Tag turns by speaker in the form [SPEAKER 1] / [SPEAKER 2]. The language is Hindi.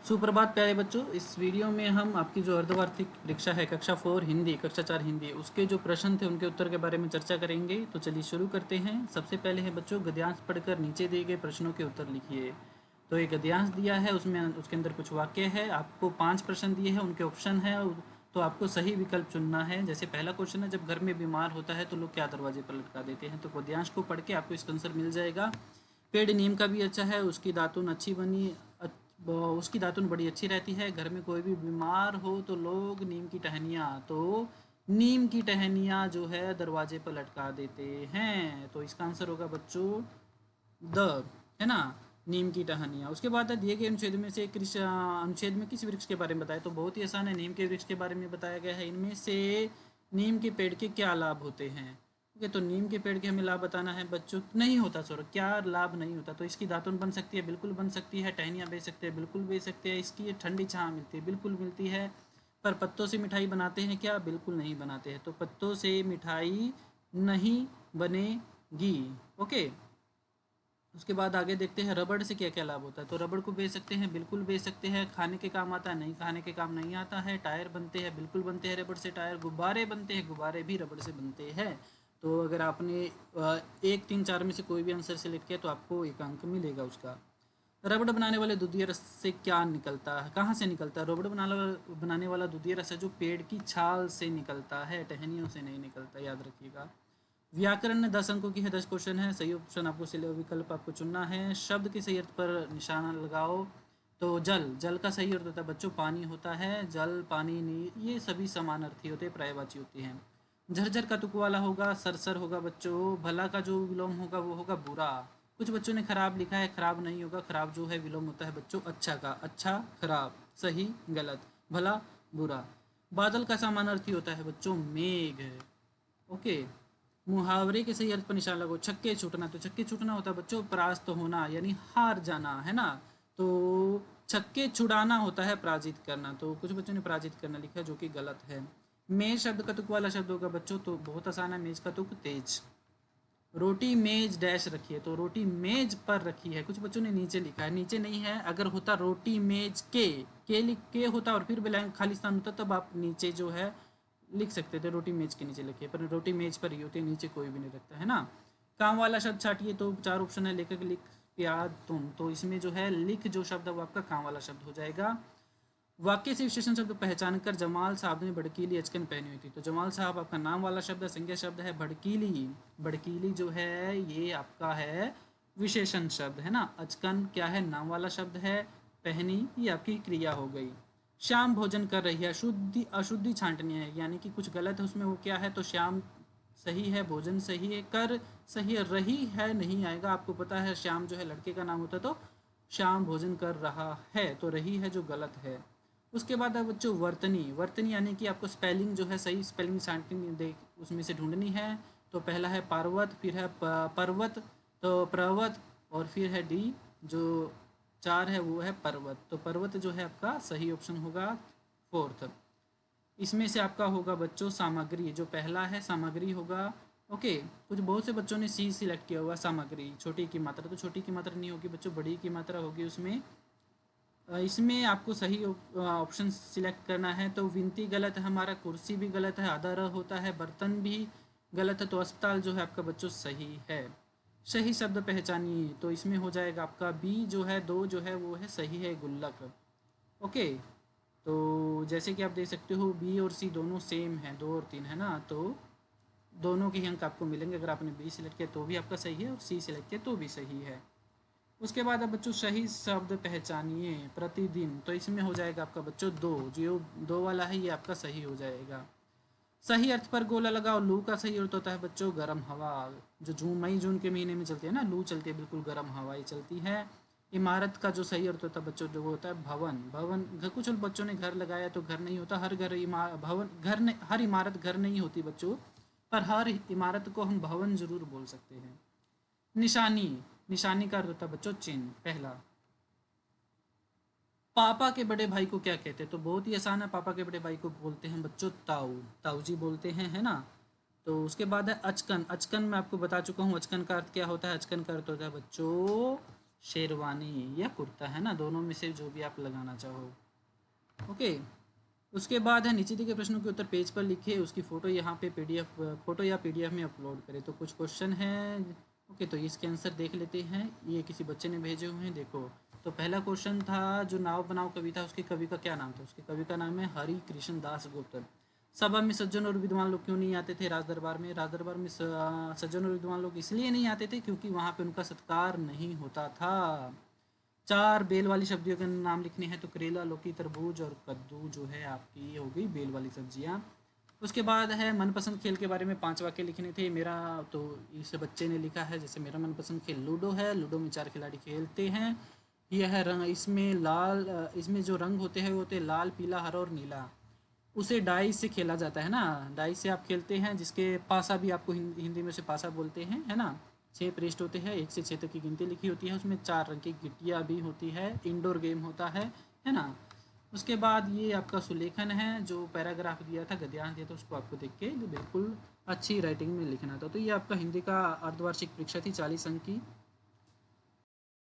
[SPEAKER 1] सुप्रभात प्यारे बच्चों। इस वीडियो में हम आपकी जो अर्धवार्षिक परीक्षा है कक्षा 4 हिंदी, कक्षा 4 हिंदी, उसके जो प्रश्न थे उनके उत्तर के बारे में चर्चा करेंगे। तो चलिए शुरू करते हैं। सबसे पहले है बच्चों, गद्यांश पढ़कर नीचे दिए गए प्रश्नों के उत्तर लिखिए। तो एक गद्यांश दिया है, उसमें उसके अंदर कुछ वाक्य है, आपको 5 प्रश्न दिए हैं, उनके ऑप्शन है, तो आपको सही विकल्प चुनना है। जैसे पहला क्वेश्चन है, जब घर में बीमार होता है तो लोग क्या दरवाजे पर लटका देते हैं। तो गद्यांश को पढ़ के आपको इसका आंसर मिल जाएगा। पेड़ नीम का भी अच्छा है, उसकी दातुन अच्छी बनी, उसकी दातुन बड़ी अच्छी रहती है। घर में कोई भी बीमार हो तो लोग नीम की टहनियाँ, तो नीम की टहनियाँ जो है दरवाजे पर लटका देते हैं। तो इसका आंसर होगा बच्चों द, है ना, नीम की टहनियाँ। उसके बाद है, दिए गए अनुच्छेद में से अनुच्छेद में किस वृक्ष के बारे में बताया। तो बहुत ही आसान है, नीम के वृक्ष के बारे में बताया गया है। इनमें से नीम के पेड़ के क्या लाभ होते हैं। ओके, तो नीम के पेड़ के हमें लाभ बताना है बच्चों। नहीं होता सर, क्या लाभ नहीं होता। तो इसकी दातुन बन सकती है, बिल्कुल बन सकती है। टहनियाँ बेच सकते हैं, बिल्कुल बेच सकते हैं। इसकी ठंडी छाँ मिलती है, बिल्कुल मिलती है। पर पत्तों से मिठाई बनाते हैं क्या, बिल्कुल नहीं बनाते हैं। तो पत्तों से मिठाई नहीं बनेगी। ओके, उसके बाद आगे देखते हैं, रबड़ से क्या क्या लाभ होता है। तो रबड़ को बेच सकते हैं, बिल्कुल बेच सकते हैं। खाने के काम आता है, नहीं खाने के काम नहीं आता है। टायर बनते हैं, बिल्कुल बनते हैं रबड़ से टायर। गुब्बारे बनते हैं, गुब्बारे भी रबड़ से बनते हैं। तो अगर आपने 1, 3, 4 में से कोई भी आंसर सेलेक्ट किया तो आपको 1 अंक मिलेगा उसका। रबड़ बनाने वाले दूधिया रस से क्या निकलता है, कहाँ से निकलता है। रबड़ बनाने वाला दूधिया रस है जो पेड़ की छाल से निकलता है, टहनियों से नहीं निकलता, याद रखिएगा। व्याकरण में 10 अंकों की है, 10 क्वेश्चन है। सही ऑप्शन आपको विकल्प आपको चुनना है। शब्द के सही अर्थ पर निशाना लगाओ। तो जल, जल का सही अर्थ होता है बच्चों पानी होता है। जल, पानी, नीर, ये सभी समान अर्थी होते हैं, पर्यायवाची होती हैं। झरझर का तुक वाला होगा, सरसर होगा बच्चों। भला का जो विलोम होगा वो होगा बुरा। कुछ बच्चों ने खराब लिखा है, खराब नहीं होगा। खराब जो है विलोम होता है बच्चों अच्छा का, अच्छा खराब, सही गलत, भला बुरा। बादल का समानार्थी होता है बच्चों मेघ। ओके, मुहावरे के सही अर्थ पर निशान लगाओ। छक्के छूटना, तो छक्के छूटना होता है बच्चों परास्त होना, यानी हार जाना, है ना। तो छक्के छुड़ाना होता है पराजित करना। तो कुछ बच्चों ने पराजित करना लिखा है, जो कि गलत है। मेज शब्द का तुक वाला शब्द होगा बच्चों, तो बहुत आसान है, मेज का तुक तेज। रोटी मेज डैश रखी है, तो रोटी मेज पर रखी है। कुछ बच्चों ने नीचे लिखा है, नीचे नहीं है। अगर होता रोटी मेज के लिख के होता और फिर ब्लैंक खाली स्थान होता, तब आप नीचे जो है लिख सकते थे, रोटी मेज के नीचे लिखिए। पर रोटी मेज पर ही होती है, नीचे कोई भी नहीं रखता, है ना। काम वाला शब्द छाटिए, तो 4 ऑप्शन है, लेखक, लिख, प्याज, तुम। तो इसमें जो है लिख जो शब्द है वो आपका काम वाला शब्द हो जाएगा। वाक्य से विशेषण शब्द पहचान कर जमाल साहब ने भड़कीली अचकन पहनी हुई थी। तो जमाल साहब आपका नाम वाला शब्द है, संज्ञा शब्द है। भड़कीली, भड़कीली जो है ये आपका है विशेषण शब्द, है ना। अचकन क्या है, नाम वाला शब्द है। पहनी ये आपकी क्रिया हो गई। श्याम भोजन कर रही है, शुद्धि अशुद्धि छांटनी है, यानी कि कुछ गलत है उसमें, वो क्या है। तो श्याम सही है, भोजन सही है, कर सही है, रही है नहीं आएगा। आपको पता है श्याम जो है लड़के का नाम होता है, तो श्याम भोजन कर रहा है, तो रही है जो गलत है। उसके बाद है बच्चों वर्तनी। वर्तनी यानी कि आपको स्पेलिंग जो है सही स्पेलिंग छांटनी देख उसमें से ढूंढनी है। तो पहला है पार्वत, फिर है पर्वत, तो प्रवत, और फिर है डी जो 4 है वो है पर्वत। तो पर्वत जो है आपका सही ऑप्शन होगा 4th। इसमें से आपका होगा बच्चों सामग्री, जो पहला है सामग्री होगा। ओके, कुछ बहुत से बच्चों ने सी सिलेक्ट किया हुआ सामग्री, छोटी की मात्रा। तो छोटी की मात्रा नहीं होगी बच्चों, बड़ी की मात्रा होगी उसमें। इसमें आपको सही ऑप्शन सिलेक्ट करना है। तो विनती गलत है हमारा, कुर्सी भी गलत है, आधा र होता है, बर्तन भी गलत है। तो अस्पताल जो है आपका बच्चों सही है। सही शब्द पहचानिए, तो इसमें हो जाएगा आपका बी जो है, 2 जो है वो है सही है, गुल्लक। ओके, तो जैसे कि आप देख सकते हो बी और सी दोनों सेम है, 2 और 3, है ना। तो दोनों के ही अंक आपको मिलेंगे। अगर आपने बी सिलेक्ट किया तो भी आपका सही है, और सी सिलेक्ट किया तो भी सही है। उसके बाद अब बच्चों सही शब्द पहचानिए प्रतिदिन। तो इसमें हो जाएगा आपका बच्चों 2, जो 2 वाला है ये आपका सही हो जाएगा। सही अर्थ पर गोला लगाओ। लू का सही अर्थ होता है बच्चों गर्म हवा, जो मई जून के महीने में चलती है ना, लू चलती है, बिल्कुल गर्म हवाएं चलती है। इमारत का जो सही अर्थ होता है बच्चों, जो वो होता है भवन। भवन, कुछ बच्चों ने घर लगाया, तो घर नहीं होता। हर घर भवन, घर नहीं, हर इमारत घर नहीं होती बच्चों, पर हर इमारत को हम भवन जरूर बोल सकते हैं। निशानी, निशानी का अर्थ होता है बच्चों चिन्ह। पहला, पापा के बड़े भाई को क्या कहते हैं। तो बहुत ही आसान है, पापा के बड़े भाई को बोलते हैं बच्चों ताऊ, ताऊ जी बोलते हैं, है ना। तो उसके बाद है अचकन। अचकन मैं आपको बता चुका हूँ, अचकन का अर्थ क्या होता है। अचकन का अर्थ होता है बच्चों शेरवानी या कुर्ता, है ना, दोनों में से जो भी आप लगाना चाहो। ओके, उसके बाद है नीचे दिए गए प्रश्नों के उत्तर पेज पर लिखे, उसकी फ़ोटो यहाँ पे पीडीएफ फ़ोटो या पीडीएफ में अपलोड करें। तो कुछ क्वेश्चन हैं। ओके, तो इसके आंसर देख लेते हैं। ये किसी बच्चे ने भेजे हुए हैं, देखो। तो पहला क्वेश्चन था, जो नाव बनाओ कविता, उसके कवि का क्या नाम था? उसके कवि का नाम है हरि कृष्ण दास गुप्त। सभा में सज्जन और विद्वान लोग क्यों नहीं आते थे? राज दरबार में सज्जन और विद्वान लोग इसलिए नहीं आते थे क्योंकि वहाँ पे उनका सत्कार नहीं होता था। 4 बेल वाली सब्जियों के नाम लिखने हैं, तो करेला, लौकी, तरबूज और कद्दू जो है आपकी हो गई बेल वाली सब्जियां। उसके बाद है मनपसंद खेल के बारे में 5 वाक्य लिखने थे। मेरा तो इस बच्चे ने लिखा है, जैसे मेरा मनपसंद खेल लूडो है, लूडो में 4 खिलाड़ी खेलते हैं। यह है रंग, इसमें जो रंग होते हैं वो होते हैं लाल, पीला, हरा और नीला। उसे डाई से खेला जाता है ना, डाई से आप खेलते हैं, जिसके पासा भी आपको हिंदी में उसे पासा बोलते हैं, है ना। 6 पृष्ठ होते हैं, 1 से 6 तक की गिनती लिखी होती है, उसमें 4 रंग की गिट्टियाँ भी होती है, इंडोर गेम होता है ना। उसके बाद ये आपका सुलेखन है, जो पैराग्राफ दिया था, गद्यांश दिया था, उसको आपको देख के बिल्कुल अच्छी राइटिंग में लिखना था। तो ये आपका हिंदी का अर्धवार्षिक परीक्षा थी 40 अंक की।